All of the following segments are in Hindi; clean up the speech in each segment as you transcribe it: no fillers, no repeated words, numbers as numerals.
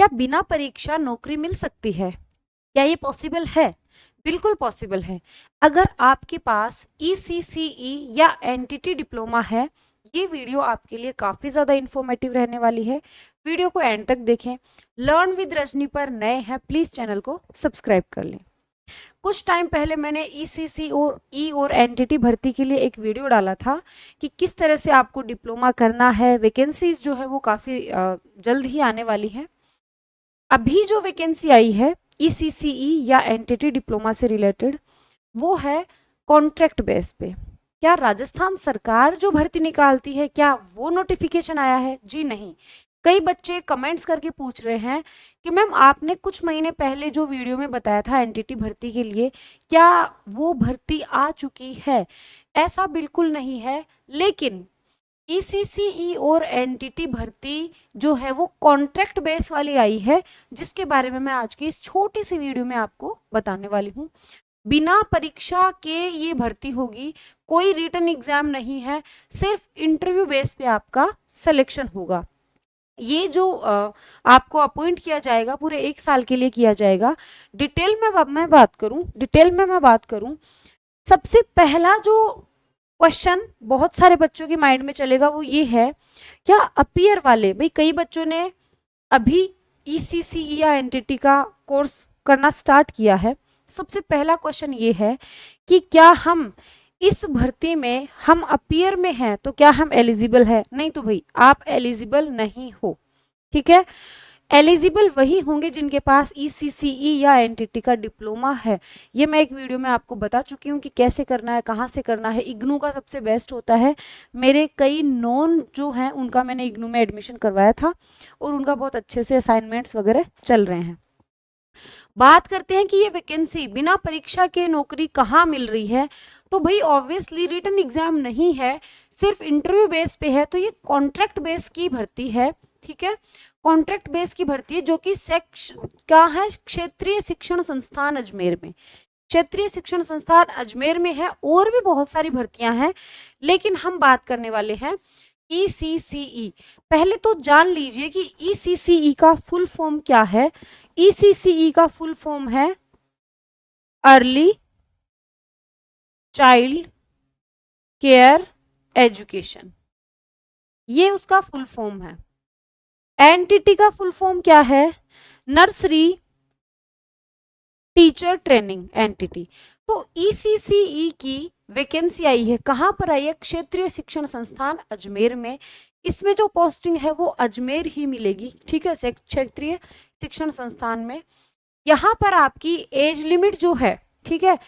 क्या बिना परीक्षा नौकरी मिल सकती है? क्या ये पॉसिबल है? बिल्कुल पॉसिबल है। अगर आपके पास ECCE या एनटीटी डिप्लोमा है, ये वीडियो आपके लिए काफी ज्यादा इंफॉर्मेटिव रहने वाली है। वीडियो को एंड तक देखें। लर्न विद रजनी पर नए हैं, प्लीज चैनल को सब्सक्राइब कर लें। कुछ टाइम पहले मैंने ECC और और एनटीटी भर्ती के लिए एक वीडियो डाला था कि किस तरह से आपको डिप्लोमा करना है। वैकेंसीज जो है वो काफी जल्द ही आने वाली है। अभी जो वैकेंसी आई है ECCE या एनटीटी डिप्लोमा से रिलेटेड, वो है कॉन्ट्रैक्ट बेस पे। क्या राजस्थान सरकार जो भर्ती निकालती है, क्या वो नोटिफिकेशन आया है? जी नहीं। कई बच्चे कमेंट्स करके पूछ रहे हैं कि मैम आपने कुछ महीने पहले जो वीडियो में बताया था एनटीटी भर्ती के लिए, क्या वो भर्ती आ चुकी है? ऐसा बिल्कुल नहीं है, लेकिन ECCE और एनटीटी भर्ती जो है वो कॉन्ट्रैक्ट बेस वाली आई है, जिसके बारे में मैं आज की इस छोटी सी वीडियो में आपको बताने वाली हूँ। बिना परीक्षा के ये भर्ती होगी, कोई रिटन एग्जाम नहीं है, सिर्फ इंटरव्यू बेस पे आपका सिलेक्शन होगा। ये जो आपको अपॉइंट किया जाएगा पूरे 1 साल के लिए किया जाएगा। डिटेल में मैं बात करूं, सबसे पहला जो क्वेश्चन बहुत सारे बच्चों के माइंड में चलेगा वो ये है, क्या अपीयर वाले, भाई कई बच्चों ने अभी ECCE या एनटीटी का कोर्स करना स्टार्ट किया है। सबसे पहला क्वेश्चन ये है कि क्या हम इस भर्ती में, हम अपीयर में हैं तो क्या हम एलिजिबल है? नहीं तो भाई आप एलिजिबल नहीं हो, ठीक है। एलिजिबल वही होंगे जिनके पास ECCE या एनटीटी का डिप्लोमा है। ये मैं एक वीडियो में आपको बता चुकी हूँ कि कैसे करना है, कहाँ से करना है। इग्नू का सबसे बेस्ट होता है। मेरे कई नॉन जो हैं उनका मैंने इग्नू में एडमिशन करवाया था और उनका बहुत अच्छे से असाइनमेंट्स वगैरह चल रहे हैं। बात करते हैं कि ये वैकेंसी बिना परीक्षा के नौकरी कहाँ मिल रही है, तो भाई ऑब्वियसली रिटन एग्जाम नहीं है, सिर्फ इंटरव्यू बेस पे है, तो ये कॉन्ट्रैक्ट बेस की भर्ती है, ठीक है। कॉन्ट्रैक्ट बेस की भर्ती है जो कि क्या है, क्षेत्रीय शिक्षण संस्थान अजमेर में। क्षेत्रीय शिक्षण संस्थान अजमेर में है, और भी बहुत सारी भर्तियां हैं, लेकिन हम बात करने वाले हैं ECCE। पहले तो जान लीजिए कि ECCE का फुल फॉर्म क्या है। ECCE का फुल फॉर्म है अर्ली चाइल्ड केयर एजुकेशन, ये उसका फुल फॉर्म है। एनटीटी का फुल फॉर्म क्या है? Nursery teacher training NTT. तो ECCE की वैकेंसी आई है, कहां पर आई है? क्षेत्रीय शिक्षण संस्थान अजमेर में। इसमें जो पोस्टिंग है वो अजमेर ही मिलेगी, ठीक है, क्षेत्रीय शिक्षण संस्थान में। यहाँ पर आपकी एज लिमिट जो है, ठीक है,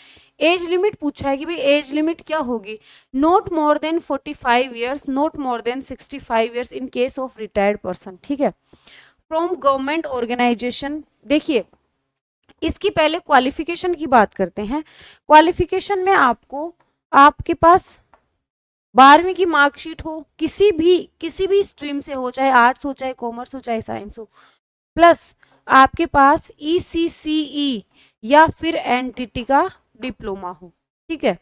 एज लिमिट पूछा है कि भाई एज लिमिट क्या होगी। Not more than 45 years, not more than 65 years in case of retired person, ठीक है, फ्रॉम गवर्नमेंट ऑर्गेनाइजेशन। देखिए, इसकी पहले क्वालिफिकेशन की बात करते हैं। क्वालिफिकेशन में आपको, आपके पास 12वीं की मार्कशीट हो, किसी भी स्ट्रीम से हो, चाहे आर्ट्स हो, चाहे कॉमर्स हो, चाहे साइंस हो, प्लस आपके पास ECCE या फिर एनटीटी का डिप्लोमा हो, ठीक है।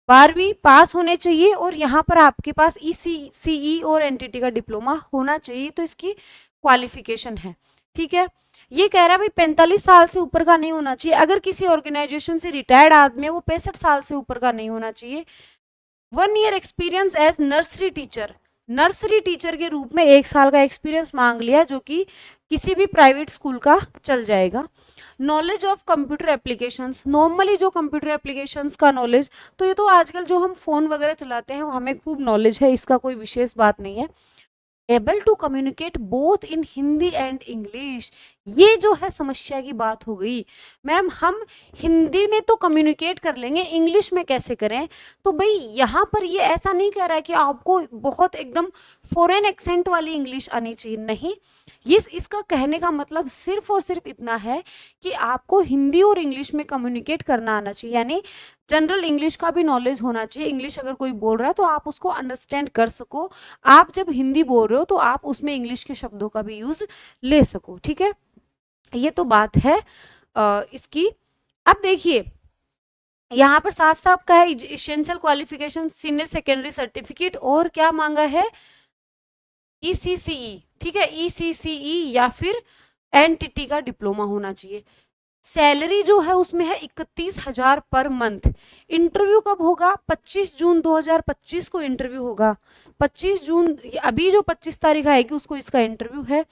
12वीं पास होने चाहिए और यहाँ पर आपके पास ECCE और एनटीटी का डिप्लोमा होना चाहिए, तो इसकी क्वालिफिकेशन है, ठीक है। ये कह रहा है भाई 45 साल से ऊपर का नहीं होना चाहिए। अगर किसी ऑर्गेनाइजेशन से रिटायर्ड आदमी है, वो 65 साल से ऊपर का नहीं होना चाहिए। 1 year experience as nursery teacher, nursery teacher के रूप में 1 साल का एक्सपीरियंस मांग लिया, जो कि किसी भी प्राइवेट स्कूल का चल जाएगा। Knowledge of computer applications, normally जो कंप्यूटर एप्लीकेशंस का नॉलेज, तो ये तो आजकल जो हम फोन वगैरह चलाते हैं हमें खूब नॉलेज है, इसका कोई विशेष बात नहीं है। Able to communicate both in Hindi and English, ये जो है समस्या की बात हो गई। मैम हम हिंदी में तो कम्युनिकेट कर लेंगे, इंग्लिश में कैसे करें? तो भाई यहाँ पर ये ऐसा नहीं कह रहा है कि आपको बहुत एकदम फॉरेन एक्सेंट वाली इंग्लिश आनी चाहिए, नहीं। ये इसका कहने का मतलब सिर्फ और सिर्फ इतना है कि आपको हिंदी और इंग्लिश में कम्युनिकेट करना आना चाहिए, यानी जनरल इंग्लिश का भी नॉलेज होना चाहिए। इंग्लिश अगर कोई बोल रहा है तो आप उसको अंडरस्टैंड कर सको। आप जब हिंदी बोल रहे हो तो आप उसमें इंग्लिश के शब्दों का भी यूज ले सको, ठीक है। ये तो बात है इसकी। अब देखिए यहाँ पर साफ साफ का है essential qualification senior secondary certificate, और क्या मांगा है? ECCE, ठीक है, ECCE या फिर एनटीटी का डिप्लोमा होना चाहिए। सैलरी जो है उसमें है 31,000 पर मंथ। इंटरव्यू कब होगा? 25 जून 2025 को इंटरव्यू होगा। 25 जून, अभी जो 25 तारीख आएगी उसको इसका इंटरव्यू है।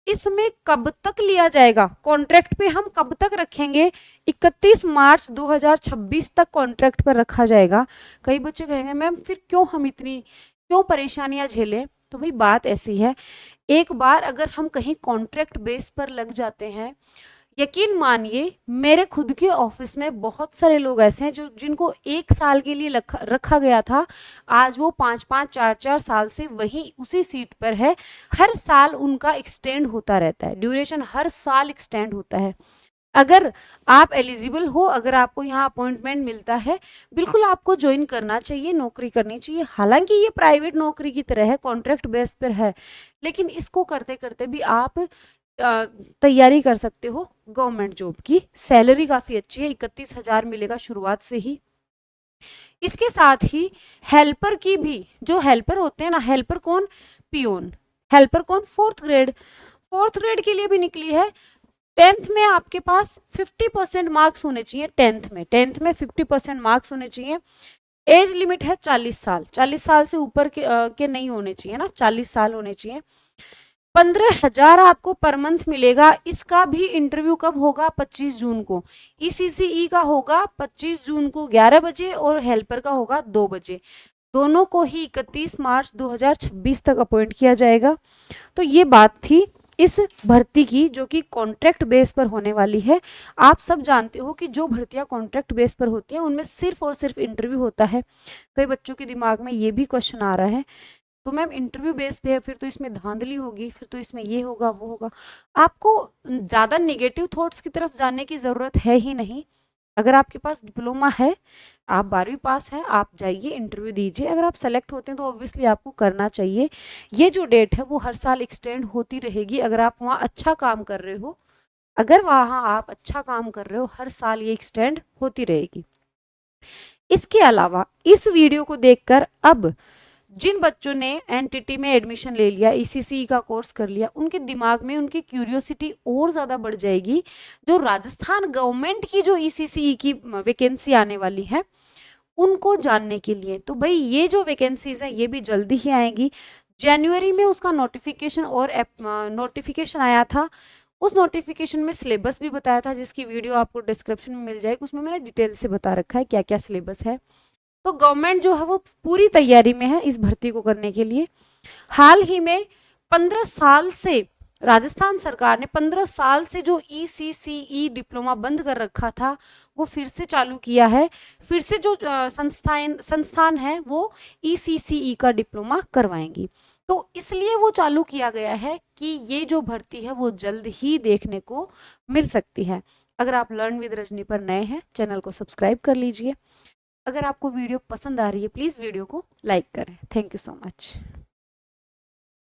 इसमें कब तक लिया जाएगा? कॉन्ट्रैक्ट पे हम कब तक रखेंगे? 31 मार्च 2026 तक कॉन्ट्रैक्ट पर रखा जाएगा। कई बच्चे कहेंगे मैम फिर क्यों परेशानियां झेलें? तो भाई बात ऐसी है, एक बार अगर हम कहीं कॉन्ट्रैक्ट बेस पर लग जाते हैं, यकीन मानिए मेरे खुद के ऑफिस में बहुत सारे लोग ऐसे हैं जो जिनको 1 साल के लिए रखा गया था, आज वो 5-5 4-4 साल से वही उसी सीट पर है। हर साल उनका एक्सटेंड होता रहता है, ड्यूरेशन हर साल एक्सटेंड होता है। अगर आप एलिजिबल हो, अगर आपको यहाँ अपॉइंटमेंट मिलता है, बिल्कुल आपको ज्वाइन करना चाहिए, नौकरी करनी चाहिए। हालांकि ये प्राइवेट नौकरी की तरह है, कॉन्ट्रैक्ट बेस पर है, लेकिन इसको करते करते भी आप तैयारी कर सकते हो गवर्नमेंट जॉब की। सैलरी काफी अच्छी है, 31,000 मिलेगा शुरुआत से ही। इसके साथ ही हेल्पर की भी, जो हेल्पर होते हैं ना, हेल्पर कौन? पियोन। हेल्पर कौन? 4th grade. 4th ग्रेड के लिए भी निकली है। 10th में आपके पास 50% मार्क्स होने चाहिए। 10th में 50% मार्क्स होने चाहिए। एज लिमिट है 40 साल। 40 साल से ऊपर के नहीं होने चाहिए ना, 40 साल होने चाहिए। 15,000 आपको पर मंथ मिलेगा। इसका भी इंटरव्यू कब होगा? 25 जून को। ईसीसीई का होगा 25 जून को 11 बजे और हेल्पर का होगा 2 बजे। दोनों को ही 31 मार्च 2026 तक अपॉइंट किया जाएगा। तो ये बात थी इस भर्ती की, जो कि कॉन्ट्रैक्ट बेस पर होने वाली है। आप सब जानते हो कि जो भर्तियां कॉन्ट्रैक्ट बेस पर होती हैं उनमें सिर्फ और सिर्फ इंटरव्यू होता है। कई बच्चों के दिमाग में ये भी क्वेश्चन आ रहा है, तो मैम इंटरव्यू बेस पे है, फिर तो इसमें धांधली होगी, फिर तो इसमें ये होगा वो होगा। आपको ज़्यादा नेगेटिव थॉट्स की तरफ जाने की ज़रूरत है ही नहीं। अगर आपके पास डिप्लोमा है, आप 12वीं पास हैं, आप जाइए इंटरव्यू दीजिए। अगर आप सेलेक्ट होते हैं तो ऑब्वियसली आपको करना चाहिए। ये जो डेट है वो हर साल एक्सटेंड होती रहेगी। अगर आप वहाँ अच्छा काम कर रहे हो, हर साल ये एक्सटेंड होती रहेगी। इसके अलावा इस वीडियो को देखकर अब जिन बच्चों ने एनटीटी में एडमिशन ले लिया, ईसीसी का कोर्स कर लिया, उनके दिमाग में उनकी क्यूरियोसिटी और ज़्यादा बढ़ जाएगी। जो राजस्थान गवर्नमेंट की जो ईसीसी की वैकेंसी आने वाली है उनको जानने के लिए, तो भाई ये जो वैकेंसीज हैं ये भी जल्दी ही आएंगी। जनवरी में उसका नोटिफिकेशन आया था। उस नोटिफिकेशन में सिलेबस भी बताया था, जिसकी वीडियो आपको डिस्क्रिप्शन में मिल जाएगी। उसमें मैंने डिटेल से बता रखा है क्या क्या सिलेबस है। तो गवर्नमेंट जो है वो पूरी तैयारी में है इस भर्ती को करने के लिए। हाल ही में 15 साल से राजस्थान सरकार ने 15 साल से जो ईसीसीई डिप्लोमा बंद कर रखा था वो फिर से चालू किया है। फिर से जो संस्थान है वो ईसीसीई का डिप्लोमा करवाएंगी। तो इसलिए वो चालू किया गया है कि ये जो भर्ती है वो जल्द ही देखने को मिल सकती है। अगर आप लर्न विद रजनी पर नए हैं, चैनल को सब्सक्राइब कर लीजिए। अगर आपको वीडियो पसंद आ रही है प्लीज़ वीडियो को लाइक करें। Thank you so much.